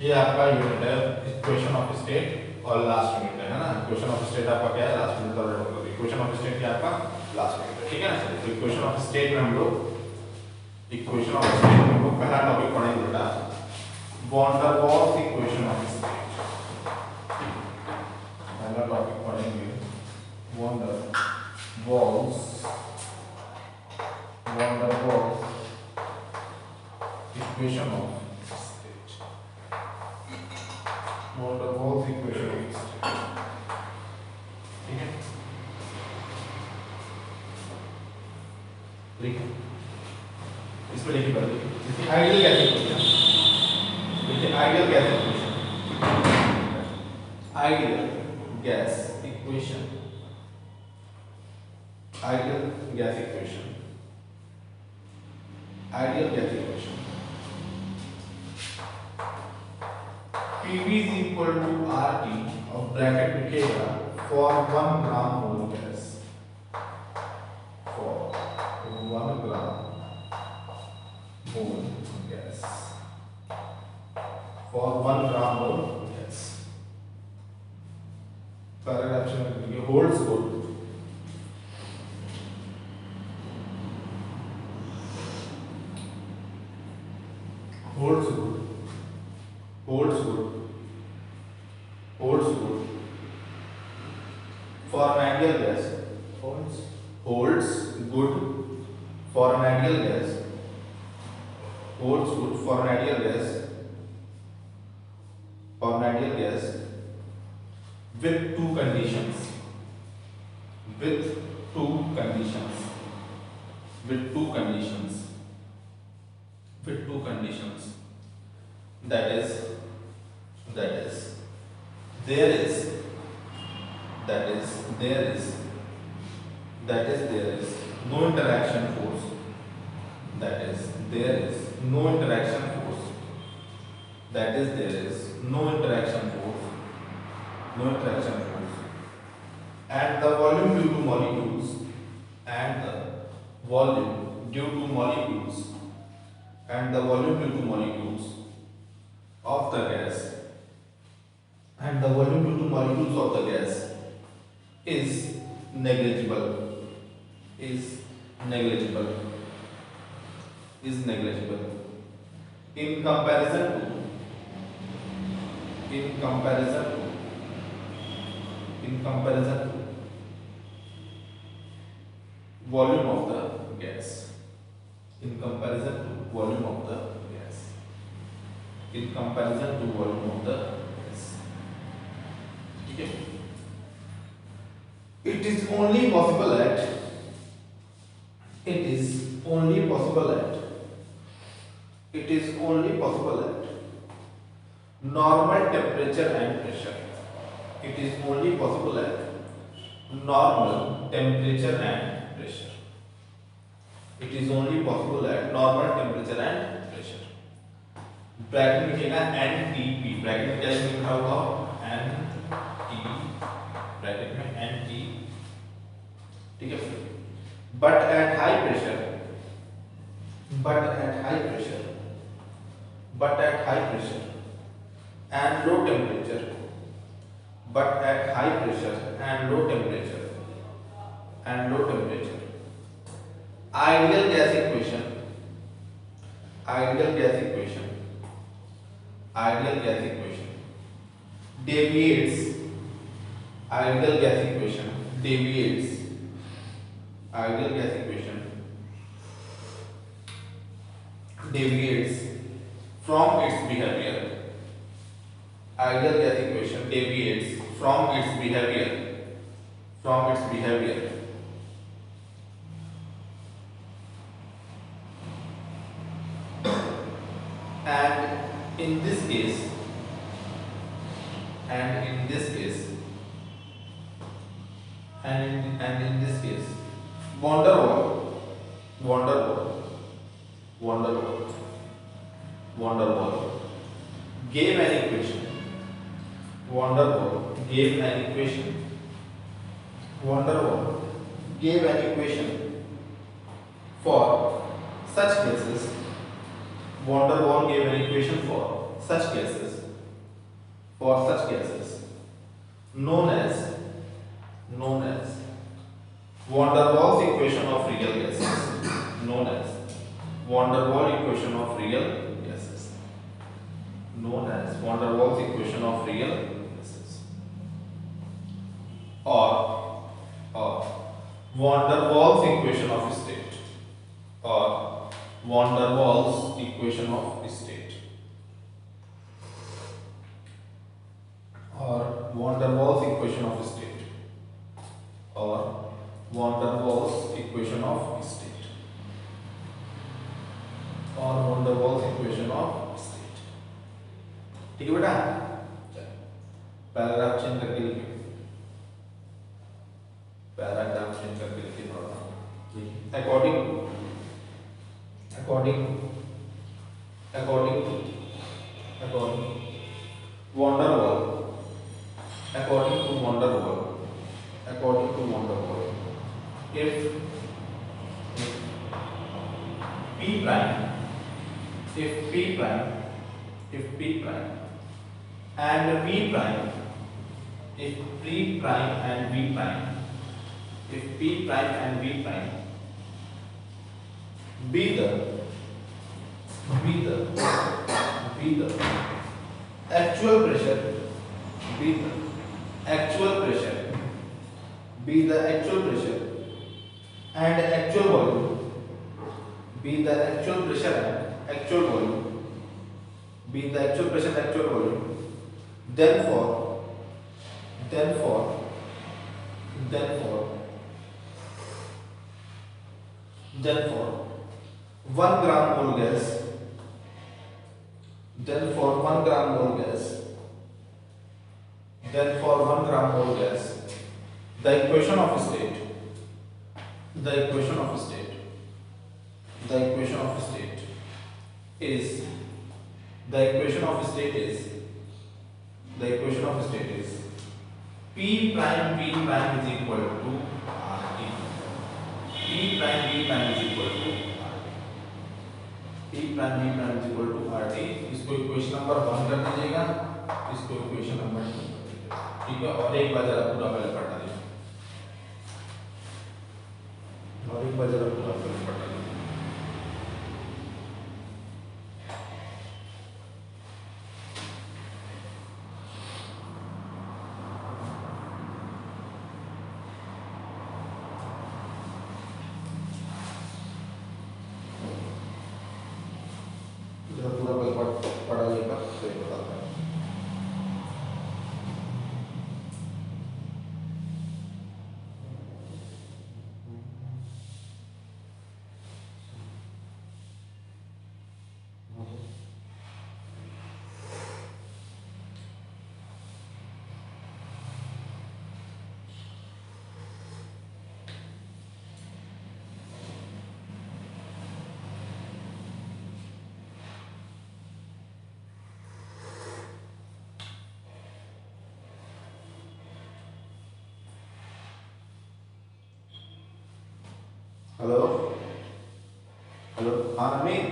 ये आपका यूनिट है इक्वेशन ऑफ स्टेट और लास्ट यूनिट है ना। इक्वेशन ऑफ स्टेट आपका क्या है, लास्ट यूनिट का मतलब इक्वेशन ऑफ स्टेट क्या आपका लास्ट यूनिट है, ठीक है ना। चलिए तो इक्वेशन ऑफ स्टेट में हम लोग इक्वेशन ऑफ स्टेट में हम लोग पहला टॉपिक पढ़ेंगे बेटा van der Waals equation of state. पहला टॉपिक पढ़ेंगे van der Waals equation of van der Waals equation of state, ठीक है। लिखिए इसमें लिखिए पहले इसकी आइडियल कैसे इक्वेशन, देखिए ideal gas equation, ideal gas equation, ideal gas equation, ideal gas equation PV is equal to RT और ब्रैकेट लिखिएगा for 1 gram mole gas, for 1 gram mole gas, for 1 gram mole gas, paragraph में लिखिए holds good, holds good, holds good, holds good for an ideal gas, holds good for an ideal gas, holds good for an ideal gas, for an ideal gas with two conditions, with two conditions, with two conditions, with two conditions, that is there is there is no interaction force, that is there is no interaction force, that is there is no interaction force, no interaction force, and the volume due to molecules, and the volume due to molecules, and the volume due to molecules of the gas, and the volume due to molecules of the gas is negligible, is negligible, is negligible in comparison to, in comparison to, in comparison to volume of the gas, in comparison to volume of the gas, in comparison to volume of the gas, ठीक है। It is only possible at, it is only possible at, it is only possible at normal temperature and pressure, it is only possible at normal temperature and pressure, it is only possible at normal temperature and pressure। Bracket में लिखिएगा NTP, bracket में क्या लिखा होगा NT, bracket में NT, ठीक है। But at high pressure, but at high pressure, but at high pressure and low temperature, but at high pressure and low temperature, and low temperature, ideal gas equation, ideal gas equation, ideal gas equation deviates, ideal gas equation deviates, ideal gas equation deviates from its behavior, ideal gas equation deviates from its behavior, from its behavior and in this case, and in this case, and in this case van der Waal, van der Waal, van der Waal, van der Waal gave an equation, van der Waal gave an equation, van der Waal gave an equation for such cases, van der Waal gave an equation for such cases for such gases known as van der Waals equation of real gases, known as van der Waals equation of real gases, known as van der Waals equation of real gases, or van der Waals equation of state, or van der Waals equation of state, or van der Waals equation of state, or van der Waals equation of state, और van der Waals equation of state. ठीक है बेटा, paragraph change करके लिखिए, paragraph change करके लिखिए थोड़ा. according van der Waals, according to van der Waals, if P prime and V prime, if P prime and V prime, if P prime and V prime be the actual pressure, and actual volume, be the actual pressure and actual volume, therefore 1 gram mole gas, the equation of state is P prime V prime is equal to RT. P prime V prime is equal to RT. इसको equation number 1 कर दीजिएगा, इसको equation number 2, ठीक है. और एक बार जरा पूरा पहले पढ़ लीजिए, पढ़ाइएगा तो ये बताता है. हेलो हाँ नमीन,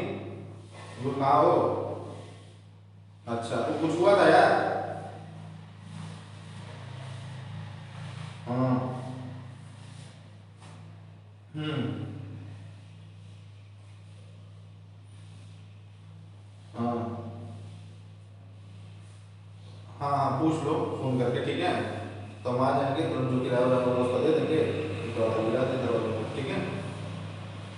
वो कहाँ हो? अच्छा, तो कुछ हुआ था यार? हाँ हाँ हाँ, पूछ लो फोन करके, ठीक है. तो हम आ जाएंगे तुरंत, जो किराया वाला उसको दे देंगे, तो गिरा देंगे, ठीक है.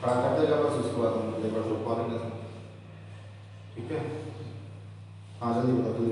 खड़ा कर देगा बस, उसके बाद हम लेबर को कॉल करेंगे, ठीक है. हाँ जल्दी बताओ.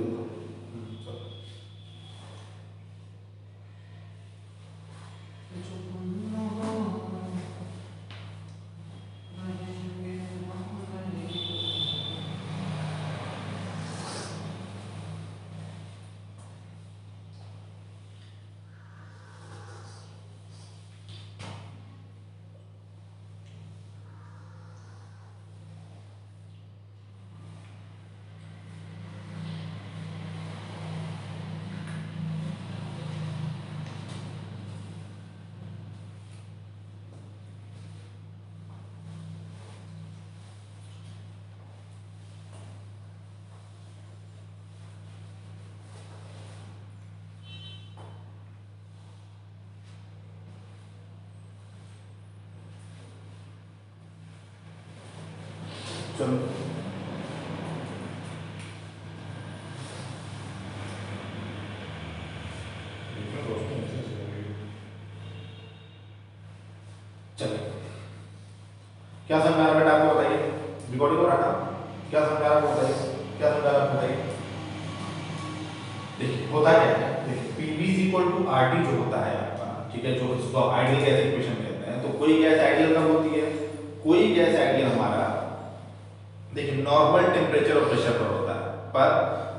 चलो चलिए, क्या समझा रहा बेटा आपको बताइए, रिकॉर्डिंग हो रहा था, क्या समझा रहा आपको बताइए, क्या समझा रहा आपको बताइए। देखिए होता क्या है, देखिए पीवी इक्वल टू आरटी जो होता है आपका, ठीक है, जो इसको आइडियल गैस इक्वेशन कहते हैं। तो कोई गैस आइडियल कब होती है, कोई गैस आइडियल हमारा देखिए नॉर्मल टेम्परेचर और प्रेशर पर होता है, पर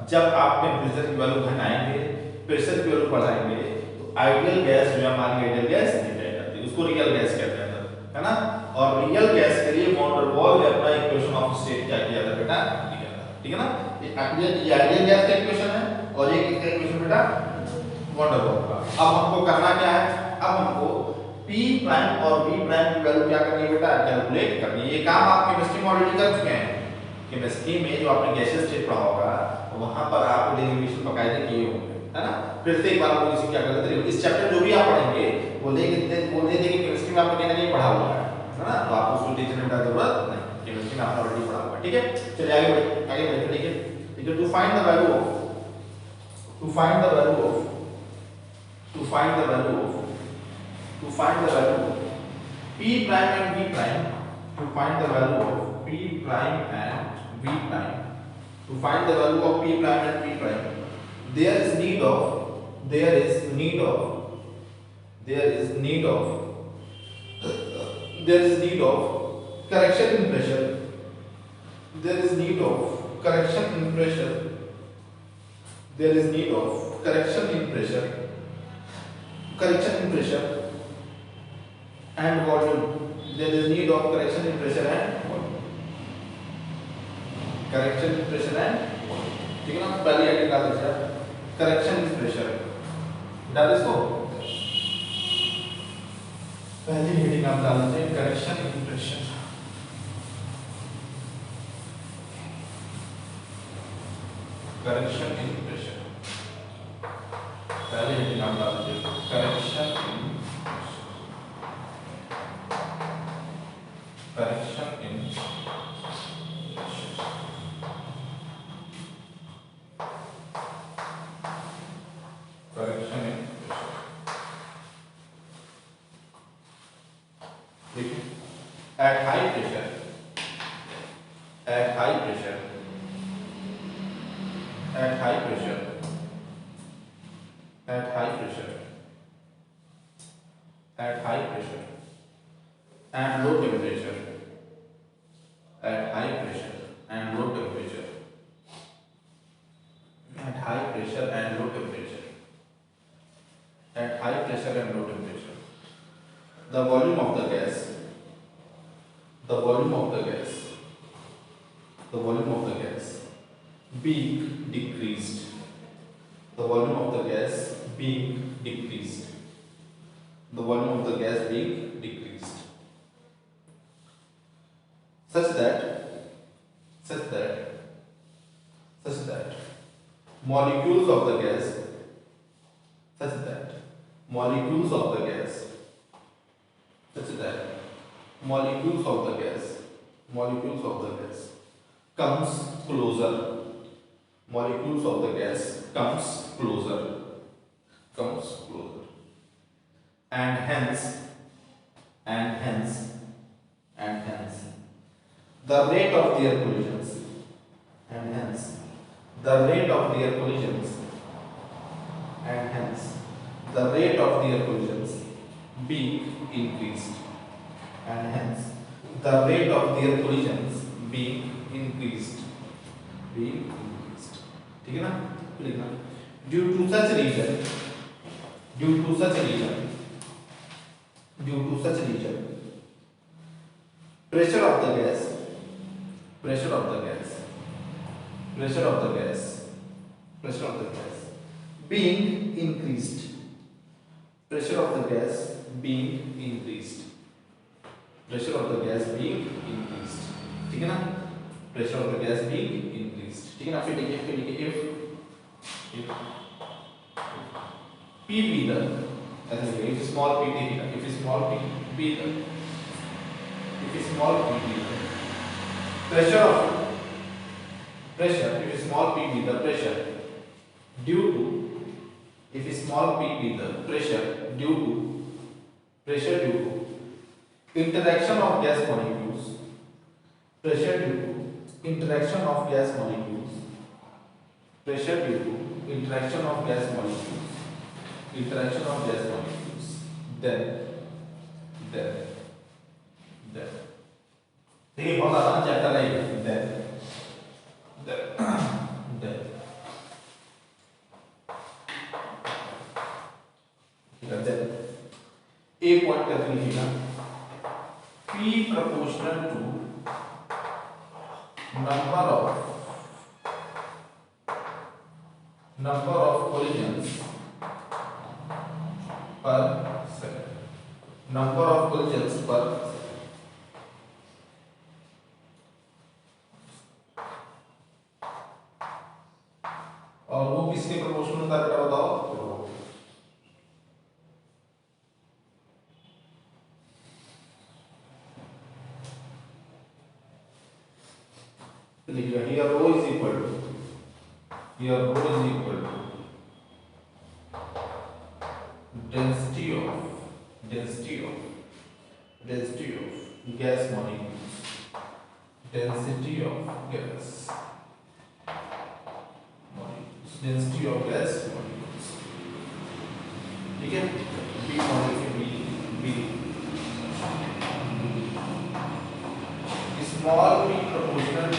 जब आप टेम्परेचर की वैल्यू घटाएंगे, प्रेशर की वैल्यू बढ़ाएंगे, तो आइडियल गैस जो है हमारी आइडियल गैस नहीं रह जाती, उसको रियल गैस कहते हैं, है ना। और रियल गैस के लिए वॉन डेर वाल ने अपना इक्वेशन ऑफ स्टेट क्या किया था बेटा, लिखा था, ठीक है ना। ये आइडियल गैस का इक्वेशन है और ये किसका इक्वेशन बेटा, वॉन डेर वाल का। अब हमको करना क्या है, अब हमको P प्राइम और V प्राइम की वैल्यू क्या करनी है बेटा, कैलकुलेट करनी है। ये काम आप केमिस्ट्री में ऑलरेडी कर चुके हैं, केमिस्ट्री में जो आपने गैसेस स्टेट पढ़ा होगा वहां पर आप डेरिवेशन बकायदे किए होंगे, है ना। फिर से एक बार आपको इसी क्या करते हैं, इस चैप्टर जो भी आप पढ़ेंगे वो ले देखिए केमिस्ट्री में आपने कहीं ना कहीं पढ़ा हुआ है ना, तो आपको उसको टीचर की जरूरत नहीं, केमिस्ट्री में आपने ऑलरेडी पढ़ा हुआ है, ठीक है। चलिए आगे बढ़ते, ठीक है। To find the value of to find the value of to find the value of P prime and V prime, to find the value of P prime and V prime, to find the value of P prime and V prime, there is need of there is need of correction in pressure, there is need of correction in pressure, there is need of correction in pressure and volume, there is need of correction in pressure and volume, correction in pressure and volume, ठीक है ना। पहले आगे डाल दीजिए correction in pressure, डाल इसको, पहली हेडिंग आप डाल दीजिए correction in pressure, correction in pressure, पहले हेडिंग आप डाल दीजिए correction in pressure, correction in correction in देखिए at high pressure at high pressure at high pressure at high pressure at high pressure and low temperature at high pressure and low temperature at high pressure and low temperature at high pressure and low temperature the volume of the gas the volume of the gas the volume of the gas being decreased the volume of the gas being decreased the volume of the gas being decreased such that molecules of the gas such that molecules of the gas such that molecules of the gas comes closer molecules of the gas comes closer and hence the rate of their collisions and hence the rate of their collisions and hence the rate of their collisions being increased and hence the rate of their collisions being increased ठीक है ना, लिखना due to such reason pressure of the gas being increased pressure of the gas being increased ठीक है ना, pressure of the gas being increased ठीक है ना। फिर लिखिए if P be the ऐसे लिखिए if small p be the if small p be the pressure of pressure, if small p be the pressure due to, if small p be the pressure due to interaction of gas molecules, pressure due to interaction of gas molecules, pressure due to interaction of gas molecules, interaction of gas molecules, then देखिए बहुत आसान chapter है ये। then A point करके लिखिएगा P proportional to number of collisions per second, number of collisions per second। और वो किसके प्रोपोर्शनल होता है बेटा बताओ? लिखिए here rho is equal to density of gas molecules, density of gas molecules, ठीक है। B small p proportional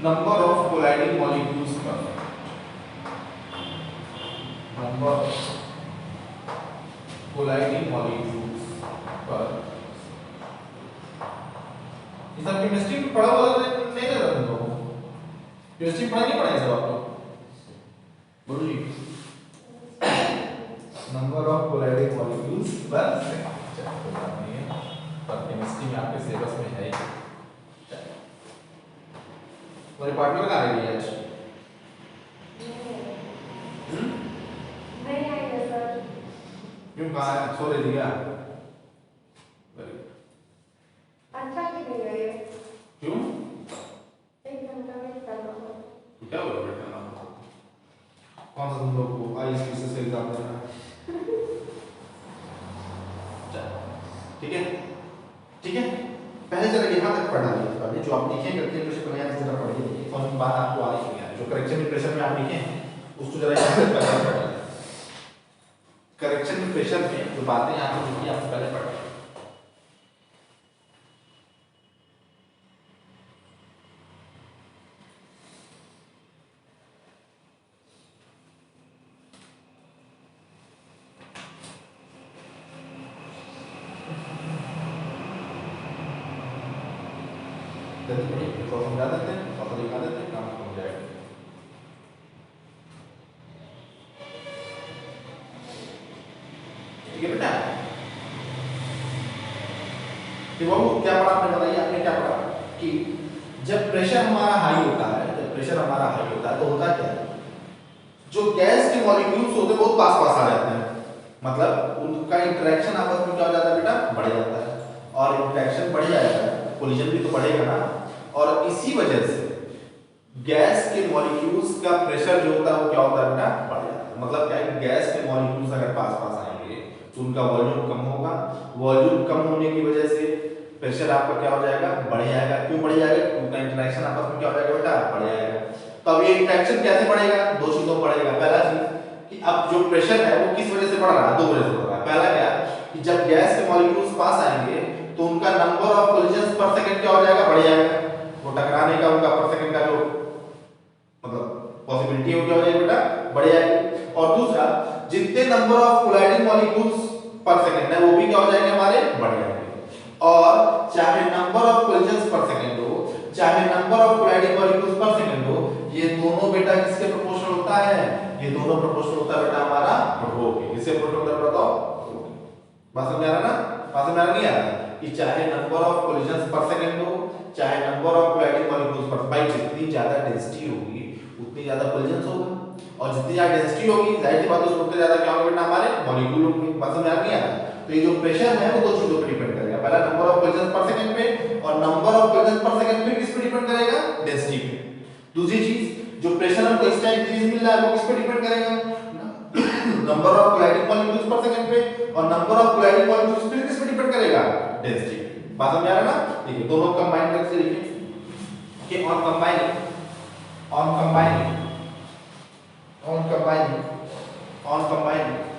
number of colliding molecules per number of colliding molecules per। ये सब केमिस्ट्री में पढ़ा हुआ नहीं लगा तुम लोगों को? केमिस्ट्री पढ़ा नहीं पढ़ा ये सब आप लोग? बोलो जी। नंबर ऑफ कोलाइडिंग मॉलिक्यूल्स पर सेकंड, कोई बात नहीं है, पर केमिस्ट्री में आपके सिलेबस में है ही। तुम्हारे पार्टनर कहाँ रह गई आज? नहीं आएगा सर। क्यों कहाँ है? सो रही थी क्या? अच्छा क्यों नहीं गए? क्यों? एक घंटा वेट कर रहा हूँ। तो क्या बोल रहे थे ना? कौन सा तुम लोग को ISPC से एग्जाम देना है? ठीक है? पहले जरा यहाँ तक पढ़ना है, पहले जो आप लिखेंगे करके प्रेशर को यहाँ जरा पढ़िए, और बात आपको आ रही है जो करेक्शन प्रेशर में आप लिखे हैं उसको जरा यहाँ तक पढ़िए। करेक्शन प्रेशर में जो बातें यहाँ पे लिखी आपको पहले पढ़ना है। जल्दी पढ़िए, थोड़ा समझा देते हैं, थोड़ा लिखा देते हैं, काम हो जाएगा। ठीक है बेटा? तो बाबू क्या पढ़ा आपने, बताइए आपने क्या पढ़ा कि जब प्रेशर हमारा हाई होता है, तो होता क्या है? जो गैस के मॉलिक्यूल्स होते हैं बहुत पास आ जाते हैं, मतलब उनका इंटरेक्शन आपस में क्या हो जाता है बेटा? बढ़ जाता है, और इंटरेक्शन बढ़ जाएगा, कोलिजन भी तो बढ़ेगा ना, और इसी वजह से गैस के मॉलिक्यूल्स का प्रेशर जो होता है वो क्या होता है बेटा? बढ़ जाता है। मतलब क्या है कि गैस के मॉलिक्यूल्स अगर पास आएंगे तो उनका वॉल्यूम कम होगा, वॉल्यूम कम होने की वजह से प्रेशर आपका क्या हो जाएगा? बढ़ जाएगा। क्यों बढ़ जाएगा? उनका इंटरेक्शन आपस में क्या हो जाएगा बेटा? बढ़ जाएगा। तो अब ये इंटरेक्शन कैसे बढ़ेगा? दो चीजों बढ़ेगा। पहला चीज कि अब जो प्रेशर है वो किस वजह से बढ़ रहा है? दो वजह से बढ़ रहा है। पहला क्या कि जब गैस के मॉलिक्यूल्स पास आएंगे तो उनका नंबर ऑफ कोलिजन्स पर सेकंड क्या हो जाएगा? बढ़ जाएगा। वो टकराने का उनका पर सेकंड का जो मतलब पॉसिबिलिटी है वो क्या हो जाएगी बेटा? बढ़ जाएगी। और दूसरा, जितने नंबर ऑफ कोलाइडिंग मॉलिक्यूल्स पर सेकंड है वो भी क्या हो जाएंगे? हमारे बढ़ जाएंगे। और चाहे नंबर ऑफ कोलिजन्स पर सेकंड हो, चाहे नंबर ऑफ कोलाइडिंग मॉलिक्यूल्स पर सेकंड हो, ये दोनों बेटा किसके प्रोपोर्शनल होता है? ये दोनों प्रोपोर्शनल होता है बेटा हमारा रो के। किसके प्रोपोर्शनल होता है बताओ? बात समझ आ रहा है ना? बात समझ आ रहा नहीं आ रहा? कि चाहे नंबर ऑफ कोलिजन्स पर सेकंड हो, चाहे नंबर ऑफ कोलाइडिंग मॉलिक्यूल्स पर, भाई जितनी ज्यादा डेंसिटी होगी उतनी ज्यादा कोलिजन्स होगा, और जितनी ज्यादा डेंसिटी होगी जाहिर सी बात है उतने ज्यादा क्या होगा बेटा? हमारे मॉलिक्यूल होंगे। बात समझ आ रही है? तो ये जो प्रेशर है वो दो चीजों पर डिपेंड करेगा। पहला नंबर ऑफ कोलिजन पर सेकंड पे, और नंबर ऑफ कोलिजन पर सेकंड पे किस पे डिपेंड करेगा? डेंसिटी पे। दूसरी चीज, जो प्रेशर हमको एक्स्ट्रा इंक्रीज मिल रहा है वो किस पे डिपेंड करेगा? नंबर ऑफ कोलाइडिंग मॉलिक्यूल्स पर सेकंड पे, और नंबर ऑफ कोलाइडिंग मॉलिक्यूल्स पे किस पे डिपेंड करेगा? डेंसिटी पे। बात समझ आ रहा है ना? ठीक है, दोनों कंबाइन करके लिखिए कि on combining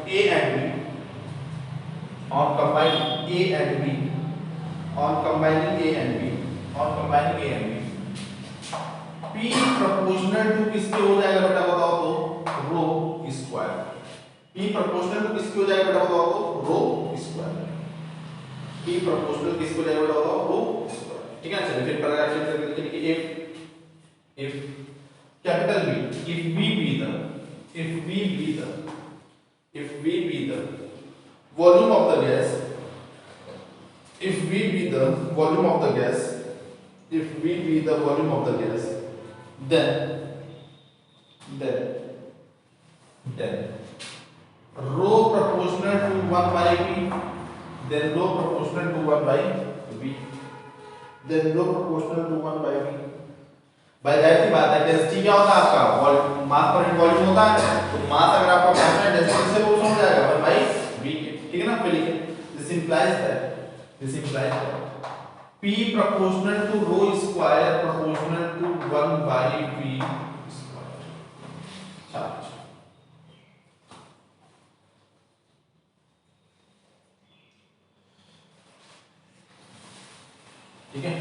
A and B, on combining A and B, on combining A and B, on combining A and B, P proportional to किसके हो जाएगा बेटा बताओ तो? रो स्क्वायर। P proportional to किसके हो जाएगा बेटा बताओ तो? रो स्क्वायर। P proportional किसको जाएगा बेटा बताओ? रो स्क्वायर। ठीक है, चलिए फिर पैराग्राफ चेंज करके लिखिए कि if capital B, if V be the volume of the gas, if V be the volume of the gas, then rho proportional to 1 by V, then rho proportional to 1 by V, then rho proportional to 1 by V। भाई जाहिर सी बात है, density क्या होता है आपका? मास per unit volume होता है, तो मास अगर आपका कांस्टेंट डेंसिटी से वो हो जाएगा 1 by V के। ठीक है ना? फिर लिखिए this implies that P proportional to rho square proportional to 1 by V square। Charge, ठीक है?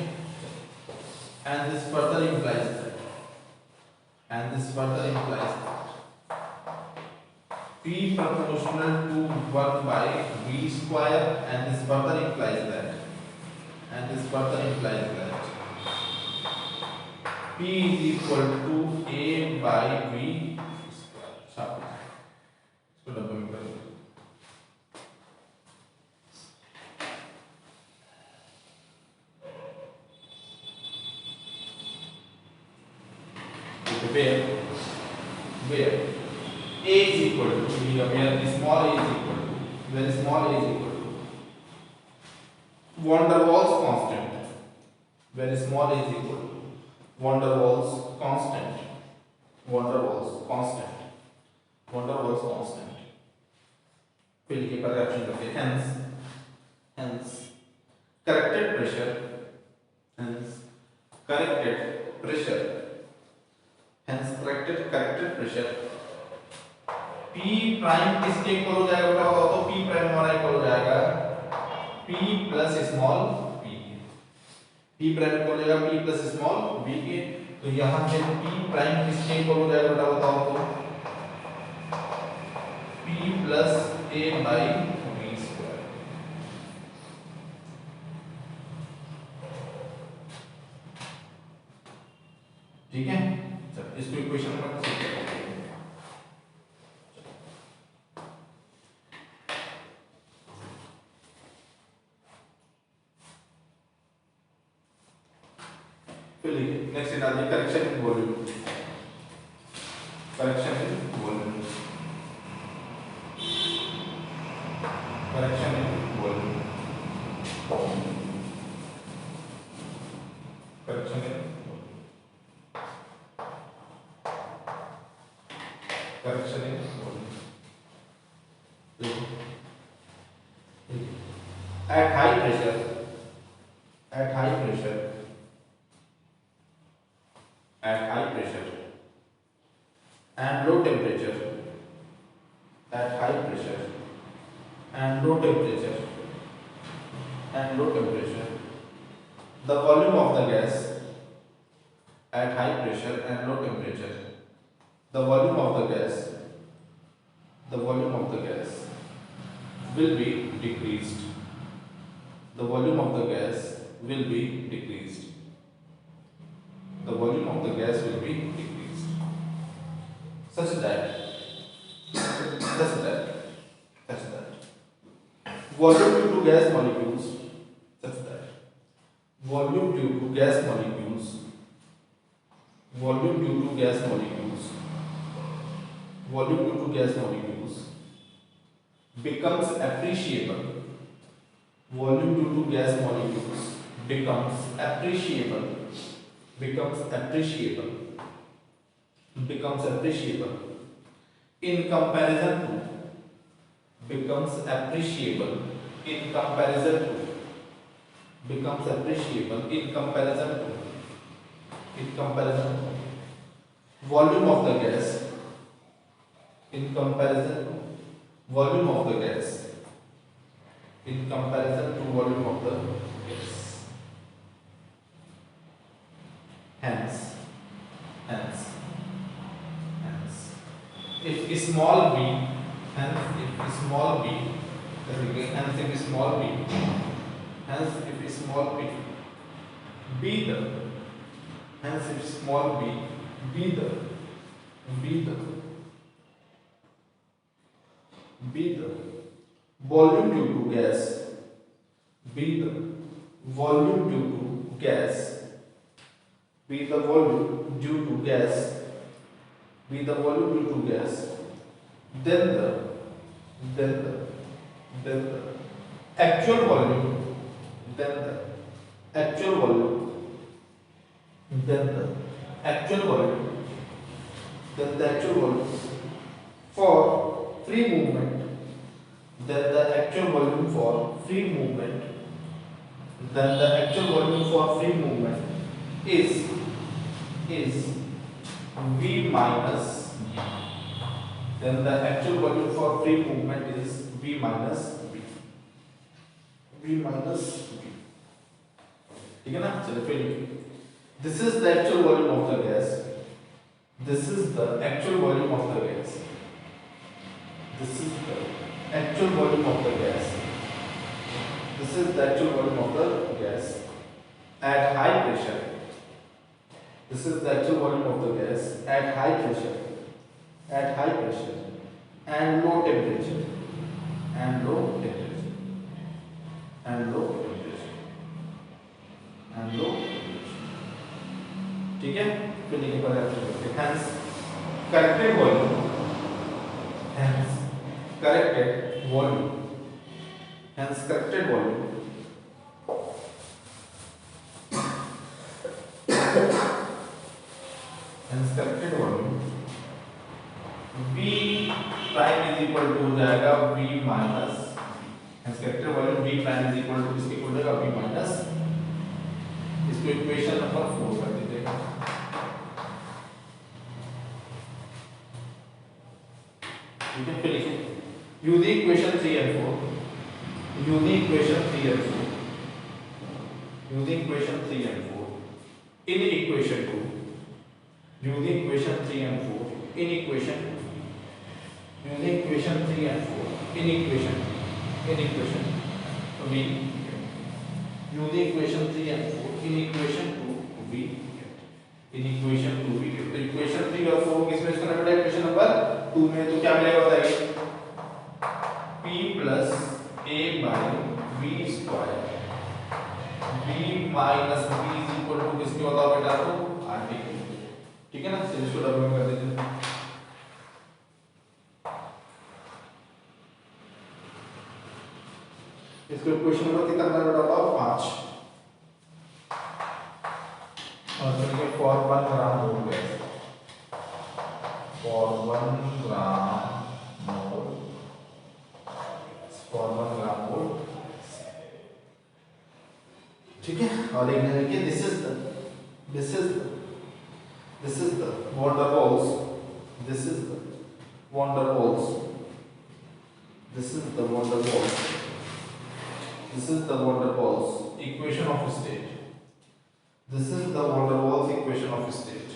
And this further implies that P proportional to 1 by V square, and this further implies that P is equal to A by V square। शाबाश, इसको डब्बे में करिए। where A is equal to, where small a is equal to van der Waals constant, where small a is equal to van der Waals constant, फिर लिखिए correction करके hence corrected pressure P prime किसके equal हो जाएगा बेटा बताओ तो? P prime हमारा इक्वल हो जाएगा P plus small p। P prime equal हो जाएगा P प्लस स्मॉल v के। तो यहाँ से P प्राइम किसके इक्वल हो जाएगा बेटा बताओ तो? P plus a by v square. ठीक है, चल इसको इक्वेशन नंबर 6 करते हैं। फिर लिखिए नेक्स्ट डाल दिए correction in volume, correction in volume, correction in volume, correction in correction in volume। at high pressure and low temperature, at high pressure and low temperature the volume of the gas, at high pressure and low temperature the volume of the gas will be decreased, the volume of the gas will be decreased, the volume of the gas will be decreased such that volume due to gas molecules, such that volume due to gas molecules becomes appreciable volume due to gas molecules becomes appreciable, becomes appreciable, becomes appreciable in comparison to, becomes appreciable in comparison to, becomes appreciable in comparison to, in comparison to volume of the gas, in comparison to volume of the gas, in comparison to volume of the gas. Hence, hence, hence, if small b, hence if small b, hence if small b, hence if small b, be the, hence if small b, be the, be the, be the volume due to gas, be the volume due to gas, be the volume due to gas, be the volume due to gas, then the, then the, then the actual volume, then the actual volume, then the actual volume, then the actual volume for free movement, then the actual volume for free movement, then the actual volume for free movement is V minus B. Then the actual volume for free movement is V minus B. V minus B. ठीक है ना? चलो फिर this is the actual volume of the gas. This is the actual volume of the gas. This is the actual volume of the gas. This is the actual volume of the gas at high pressure. This is the actual volume of the gas at high pressure, at high pressure and low temperature, and low temperature, and low temperature, and low temperature. ठीक है? फिर लिखने पर hence corrected volume, hence corrected volume, hence corrected volume hence corrected volume V prime is equal to हो जाएगा V minus, hence corrected volume V prime is equal to इसके equal हो जाएगा V minus, इसको इक्वेशन नंबर 4 कर देते हैं. ठीक है? फिर लिखिए using equation 3 and 4, using equation 3 and 4, using equation 3 and 4 in equation 2, using equation 3 and 4 in equation, using equation 3 and 4 in equation, in equation V, using equation 3 and 4 in equation 2 V, in equation 2 V. तो equation 3 और 4 किसमें इसका number है? Equation number 2 में. तो क्या मिलेगा बताइए? P plus A by V square, V minus V is equal to किसके होता है बेटा? तो RT. ठीक है ना? चलिए इसको डबल में कर देते हैं. इसको क्वेश्चन नंबर कितना करना बेटा? 5. और चलिए for 1 gram mole gas, for 1 gram mole, for 1 ग्राम मोल. ठीक है? और लिखने देखिए this is the van der Waals, this is the van der Waals, this is the van der Waals, this is the van der Waals equation of state, this is the van der Waals equation of state,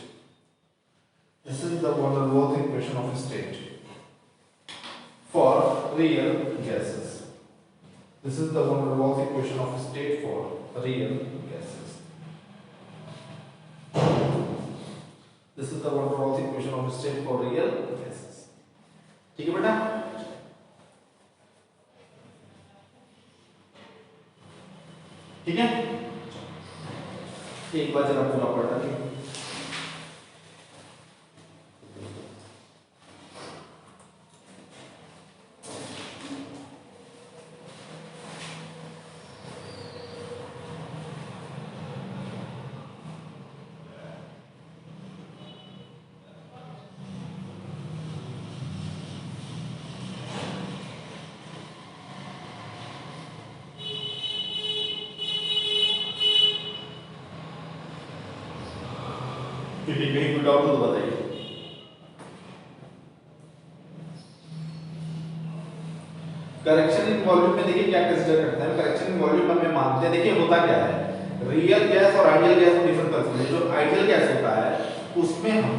this is the van der Waals equation of state for real gases, this is the van der Waals equation of state for real gases. This is the van der Waals equation of state for real gases. ठीक है बेटा? ठीक है? एक बार जरा पूरा पढ़ लें. क्योंकि कहीं कोई डाउट हो तो बताइए। करेक्शन इन वॉल्यूम में देखिए क्या कंसीडर करते हैं। करेक्शन इन वॉल्यूम में हमें मानते हैं, देखिए होता क्या है, रियल गैस और आइडियल गैस में डिफरेंट कंसेप्ट है। जो आइडियल गैस होता है उसमें हम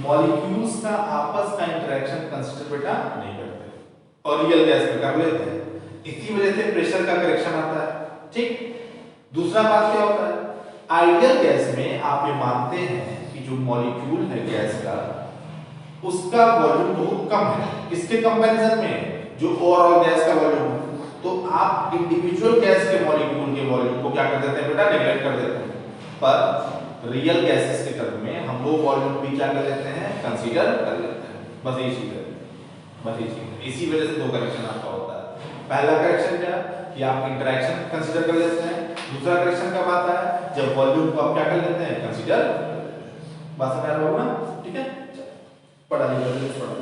मॉलिक्यूल्स का आपस का इंटरेक्शन कंसीडर बेटा नहीं करते, और रियल गैस में कर लेते हैं। इसी वजह से प्रेशर का करेक्शन आता है, ठीक। दूसरा बात क्या होता है, आइडियल गैस में आप ये मानते हैं कि जो मॉलिक्यूल है गैस का, उसका वॉल्यूम बहुत कम है किसके कंपैरिजन में, जो ओवरऑल गैस का वॉल्यूम है। तो आप इंडिविजुअल गैस के मॉलिक्यूल के वॉल्यूम को क्या कर देते हैं बेटा, नेग्लेक्ट कर देते हैं। पर रियल गैसेस के टर्म में हम लोग वॉल्यूम भी क्या कर लेते हैं, कंसीडर कर लेते हैं। बस यही चीज है, बस यही चीज है। इसी वजह से दो करेक्शन आपका होता है। पहला करेक्शन क्या, कि आप इंटरेक्शन कंसीडर कर लेते हैं। दूसरा करेक्शन कब आता है, जब वॉल्यूम को आप क्या कर लेते हैं, कंसीडर। बात समझ रहे हो ना, ठीक है। पढ़ा लीजिए, पढ़ा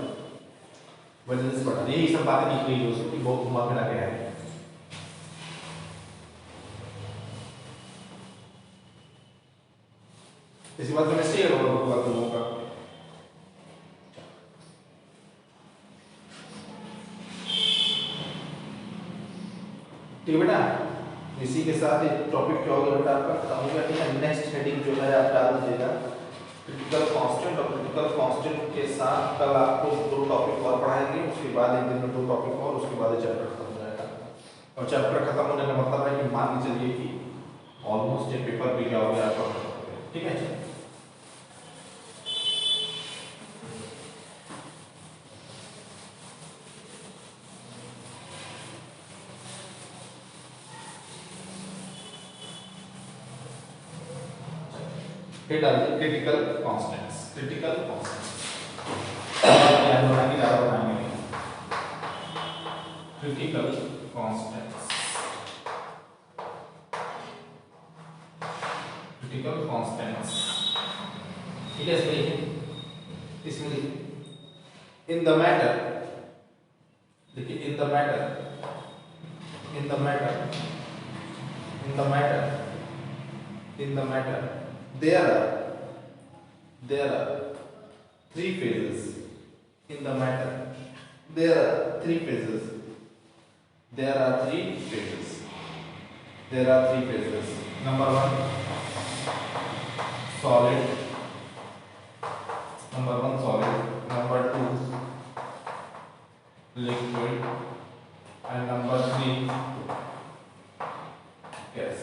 पढ़ा, यही सब बातें निकली हो सकती, बहुत घुमा फिरा के है। इसी बात केमिस्ट्री है लोगों का। ठीक बेटा, इसी के साथ एक टॉपिक क्या होगा बेटा आपका खत्म हो गया, ठीक है। नेक्स्ट हेडिंग जो है आप डाल दीजिएगा क्रिटिकल कांस्टेंट, और क्रिटिकल कांस्टेंट के साथ कल आपको दो टॉपिक और पढ़ाएंगे, उसके बाद एक दिन में दो टॉपिक और, उसके बाद चैप्टर खत्म हो जाएगा। और चैप्टर खत्म होने का मतलब है कि मान के चलिए कि ऑलमोस्ट ये पेपर भी क्या हो गया आपका, ठीक है। क्रिटिकल कांस्टेंट्स, क्रिटिकल कांस्टेंट्स याद बनाएंगे, ज्यादा बनाएंगे। क्रिटिकल कांस्टेंट्स, क्रिटिकल कांस्टेंट्स, ठीक है। इसमें लिखिए इन द मैटर, देखिए in the matter, in the matter, in the matter, in the matter there are three phases in the matter. There are three phases. There are three phases. There are three phases. Number one, solid. Number one, solid. Number two, liquid. And number three, gas.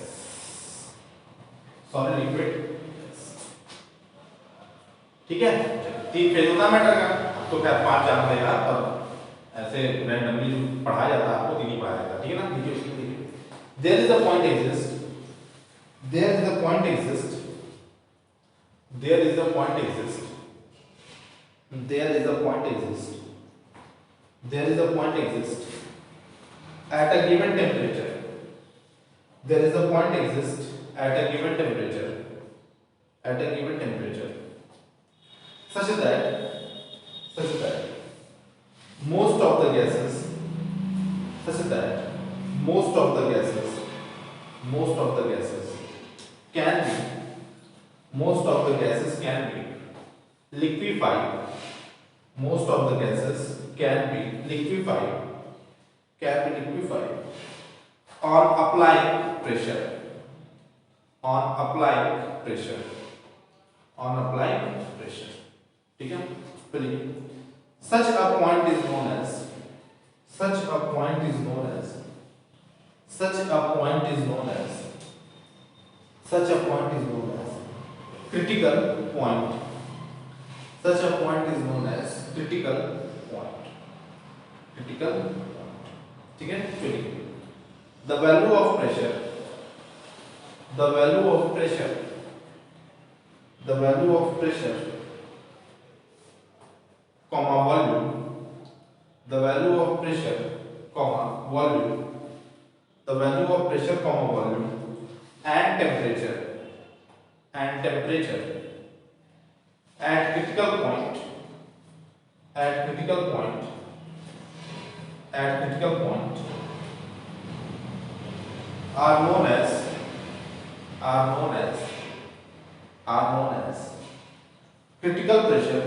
Solid, liquid. ठीक है, तीन phase होता है matter का, तो क्या पांच जानते हैं आप, पर ऐसे रैंडमली पढ़ाया जाता है आपको, तीन ही पढ़ाया जाता है, ठीक है ना। देखिए उसकी देखिए, there is a point exist, there is a point exist, there is a point exist, there is a point exist, there is a point exist at a given temperature, there is a point exist at a given temperature, at a given temperature such that most of the gases, such that most of the gases, most of the gases can be, most of the gases can be liquefied, most of the gases can be liquefied, can be liquefied on applying pressure, on applying pressure, on applying pressure, ठीक है। चलिए, such a point is known as, such a point is known as, such a point is known as, such a point is known as critical point, such a point is known as critical point, critical point, ठीक है। चलिए, the value of pressure, the value of pressure, the value of pressure comma volume, the value of pressure comma volume, the value of pressure comma volume and temperature, and temperature at critical point, at critical point, at critical point are known as, are known as, are known as critical pressure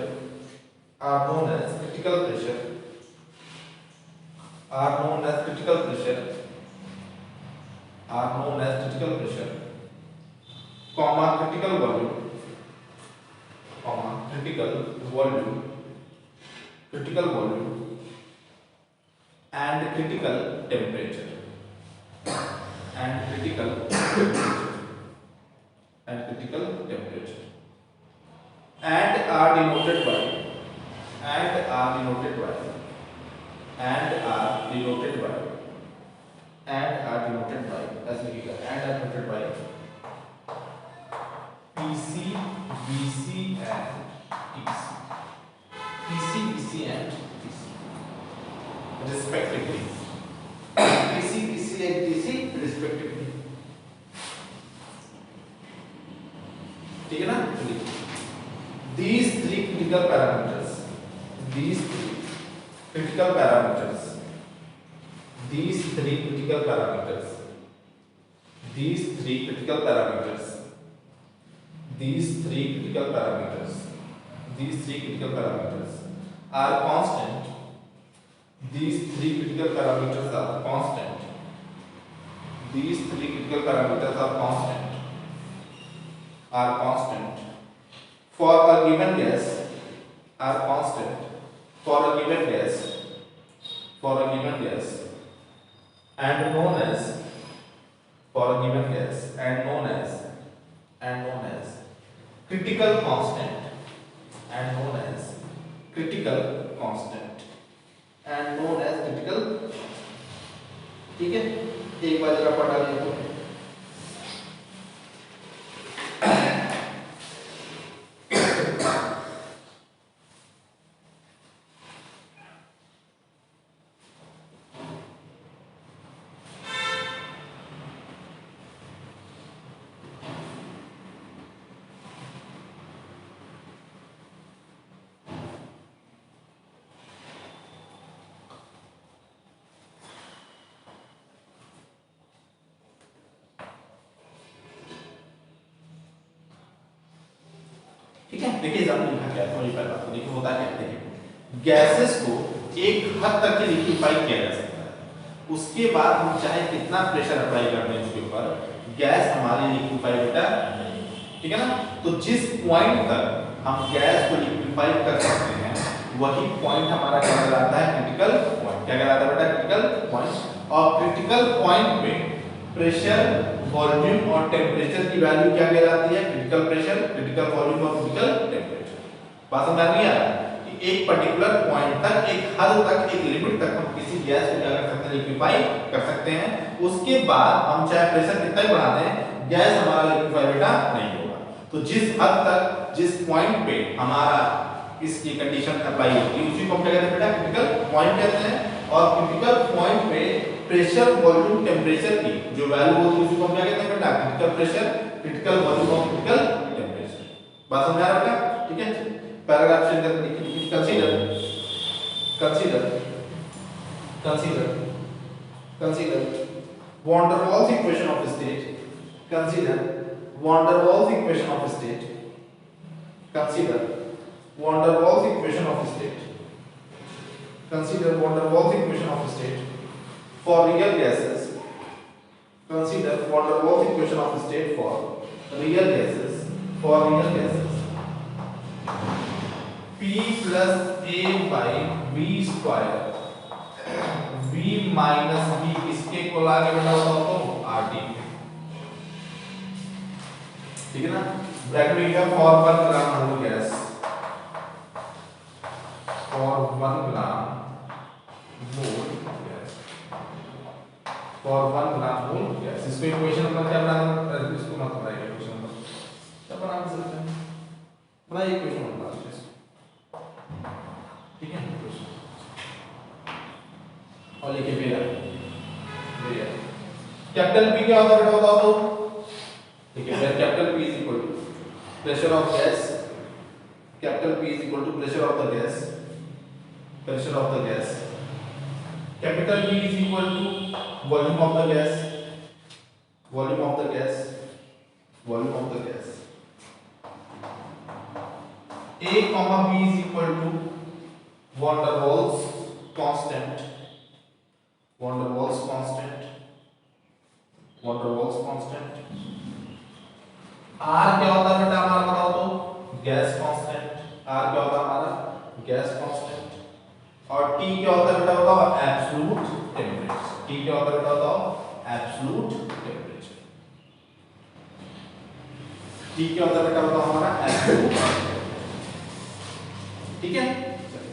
are known as critical pressure are known as critical pressure are known as critical pressure, comma critical volume, comma critical volume and critical temperature and critical temperature and are denoted by and are denoted by as लिखिएगा and are denoted by PC, BC and TC, PC, BC and TC respectively, PC, BC and TC respectively, ठीक है ना। These three critical parameters are constant. These three critical parameters are constant for a given gas, and known as critical constant and known as critical, ठीक है। एक बार जरा पढ़ा लिया तो ठीक है। देखिए एग्जाम्पल लिखा क्या है, थोड़ी पहला तो देखिए होता क्या है। देखिए गैसेस को एक हद तक के लिक्विफाई किया जा सकता है, उसके बाद हम चाहे कितना प्रेशर अप्लाई कर दें उसके ऊपर, गैस हमारी लिक्विफाई बेटा नहीं, ठीक है ना। तो जिस पॉइंट तक हम गैस को लिक्विफाई कर सकते हैं वही पॉइंट हमारा क्या कहलाता है, क्रिटिकल पॉइंट। क्या कहलाता है बेटा, क्रिटिकल पॉइंट। और क्रिटिकल पॉइंट पे प्रेशर, वॉल्यूम और टेम्परेचर की वैल्यू क्या कहलाती है, क्रिटिकल प्रेशर, क्रिटिकल वॉल्यूम और क्रिटिकल टेम्परेचर। बात समझ आ रही है कि एक पर्टिकुलर पॉइंट तक, एक हद तक, एक लिमिट तक हम किसी गैस को क्या कर सकते हैं, लिक्विफाई कर सकते हैं। उसके बाद हम चाहे प्रेशर कितना ही बढ़ा दें, गैस हमारा लिक्विफाई बेटा नहीं होगा। तो जिस हद तक, जिस पॉइंट पे हमारा इसकी कंडीशन अप्लाई होती है उसी को हम क्या कहते हैं बेटा, क्रिटिकल पॉइंट कहते हैं। और क्रिटिकल पॉइंट पे प्रेशर, वॉल्यूम, टेम्परेचर की जो वैल्यू होती है उसी को हम क्या कहते हैं बेटा, क्रिटिकल प्रेशर, क्रिटिकल वॉल्यूम और क्रिटिकल टेम्परेचर। बात समझ आ रहा है बेटा, ठीक है। पैराग्राफ से अंदर लिखिए, consider van der Waals equation of state, consider van der Waals equation of state, consider van der Waals equation of state, consider van der Waals equation of state for real gases, consider van der Waals equation of state for real gases, P plus A by V square, V minus V इसके को लाके बेटा बताओ तो RT, ठीक है ना। Bracket में क्या, for 1 gram mole gas, for 1 gram mole gas, for 1 gram mole gas. इसको इक्वेशन नंबर क्या बनाना, इसको मत बनाइए, इक्वेशन नंबर क्या बना सकते हैं, बनाइए इक्वेशन नंबर, ठीक है। और लिखिए भैया कैपिटल P क्या होता है बेटा बताओ तो, ठीक है। Capital P is equal to pressure of gas, capital P is equal to pressure of the gas, capital V is equal to volume of the gas, A A comma B is equal to van der Waals constant, van der Waals constant, van der Waals constant। R क्या होता है बेटा हमारा बताओ तो gas constant, R क्या होता है हमारा गैस कांस्टेंट, और T क्या होता है बेटा बताओ एब्सोल्यूट टेम्परेचर, T क्या होता है बेटा बताओ एब्सोल्यूट टेम्परेचर, T क्या होता है बेटा बताओ हमारा एब्सोल्यूट। ठीक है,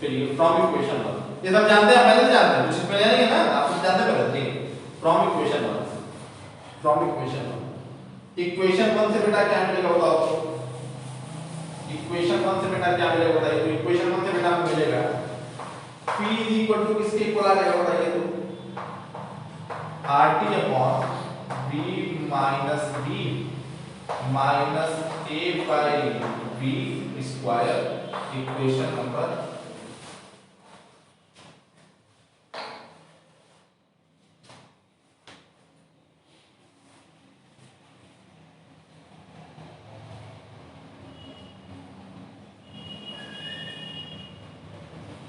चलिए फ्रॉम इक्वेशन 1 ये सब जानते हैं, पहले से जानते हैं, कुछ पहले नहीं है ना, आप सब जानते पहले। ठीक, from equation 1, from equation 1, equation 1 से बेटा क्या मिलेगा बताओ, इक्वेशन 1 से बेटा क्या मिलेगा बताइए, तो इक्वेशन 1 से बेटा आपको मिलेगा P इज इक्वल टू किसके इक्वल आ जाएगा बताइए तो RT upon V minus B minus A by B square, equation number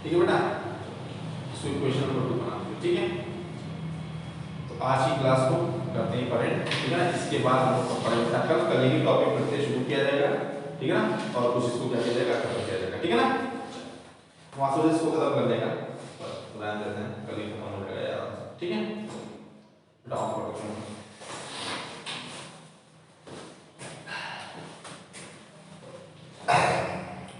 ठीक है बेटा, इसको इक्वेशन नंबर 2 बना दो। ठीक है, तो आज की क्लास को करते हैं पढ़ें, ठीक है ना, इसके बाद हम लोग पढ़ेंगे कल ही टॉपिक फिर से शुरू किया जाएगा, ठीक है ना, और कुछ इसको क्या किया जाएगा खत्म किया जाएगा, ठीक है ना, वहां से इसको खत्म कर देगा।